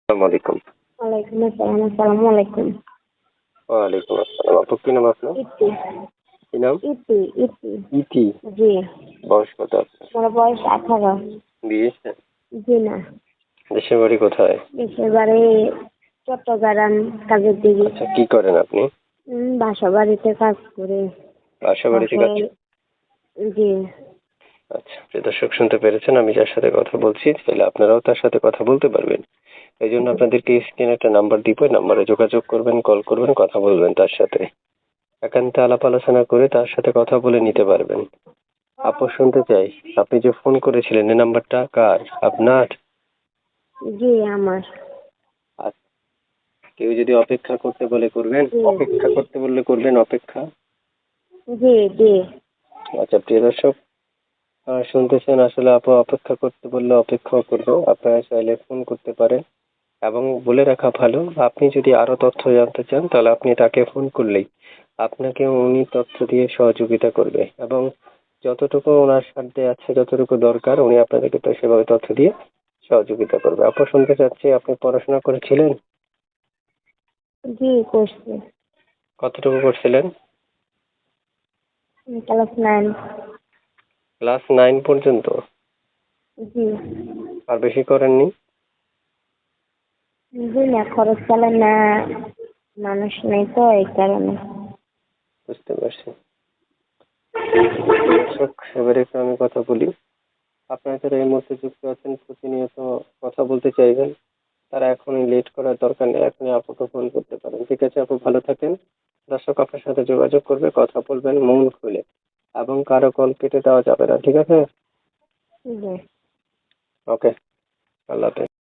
আসসালামু আলাইকুম। ওয়ালাইকুম আসসালাম। আসসালামু আলাইকুম। ওয়ালাইকুম আসসালাম। আপু কি নাম আপনার? ইতি। কি নাম? ইতি। ইতি। ইতি। জি। বয়স কত আপনার? আমার বয়স 18। বিয়ে? জি না। দেশের বাড়ি কোথায়? দেশের বাড়ি চট্টগ্রাম কাজের দিকে। আচ্ছা, কি করেন আপনি? বাসা বাড়িতে কাজ করে। বাসা বাড়িতে কাজ? বাসায়। জি। আচ্ছা, প্রিয় দর্শক শুনতে পেরেছেন আমি যার সাথে কথা বলছি, তাহলে আপনারাও তার সাথে কথা বলতে পারবেন। এই জন্য আপনাদেরকে স্ক্রিনে একটা নাম্বার দিব, ওই নাম্বারে যোগাযোগ করবেন, কল করবেন, কথা বলবেন তার সাথে। একান্তে আলাপ আলোচনা করে তার সাথে কথা বলে নিতে পারবেন। আপু শুনতে চাই, আপনি যে ফোন করেছিলেন এই নাম্বারটা কার? আপনার? জি আমার। আচ্ছা, কেউ যদি অপেক্ষা করতে বলে করবেন? জি। অপেক্ষা করতে বললে করবেন অপেক্ষা? জি। জি। আচ্ছা, প্রিয় দর্শক শুনতেছেন, আসলে আপু অপেক্ষা করতে বললে অপেক্ষাও করবো। আপনারা চাইলে ফোন করতে পারেন। এবং বলে রাখা ভালো, আপনি যদি আরো তথ্য জানতে চান তাহলে আপনি তাকে ফোন করলেই আপনাকে উনি তথ্য দিয়ে সহযোগিতা করবে, এবং যতটুকু ওনার সাধ্যে আছে, যতটুকু দরকার উনি আপনাদেরকে তো সেভাবে তথ্য দিয়ে সহযোগিতা করবে। আপু শুনতে চাচ্ছি, আপনি পড়াশোনা করেছিলেন? জি করছি। কতটুকু করছিলেন? ক্লাস 9। ক্লাস 9 পর্যন্ত? জি। আর বেশি করেননি? জি না, খরচ চালান না, মানুষ নেই তো এই কারণে। বুঝতে পারছি। দর্শক, এবারে একটু আমি কথা বলি। আপনারা যারা এই মুহূর্তে যুক্ত আছেন, প্রতিনিয়ত কথা বলতে চাইবেন, তারা এখনই লেট করার দরকার নেই, এখনই আপুকে ফোন করতে পারেন। ঠিক আছে আপু, ভালো থাকেন। দর্শক আপনার সাথে যোগাযোগ করবে, কথা বলবেন মন খুলে, এবং কারো কল কেটে দেওয়া যাবে না। ঠিক আছে? জি। ওকে, আল্লাহ হাফেজ।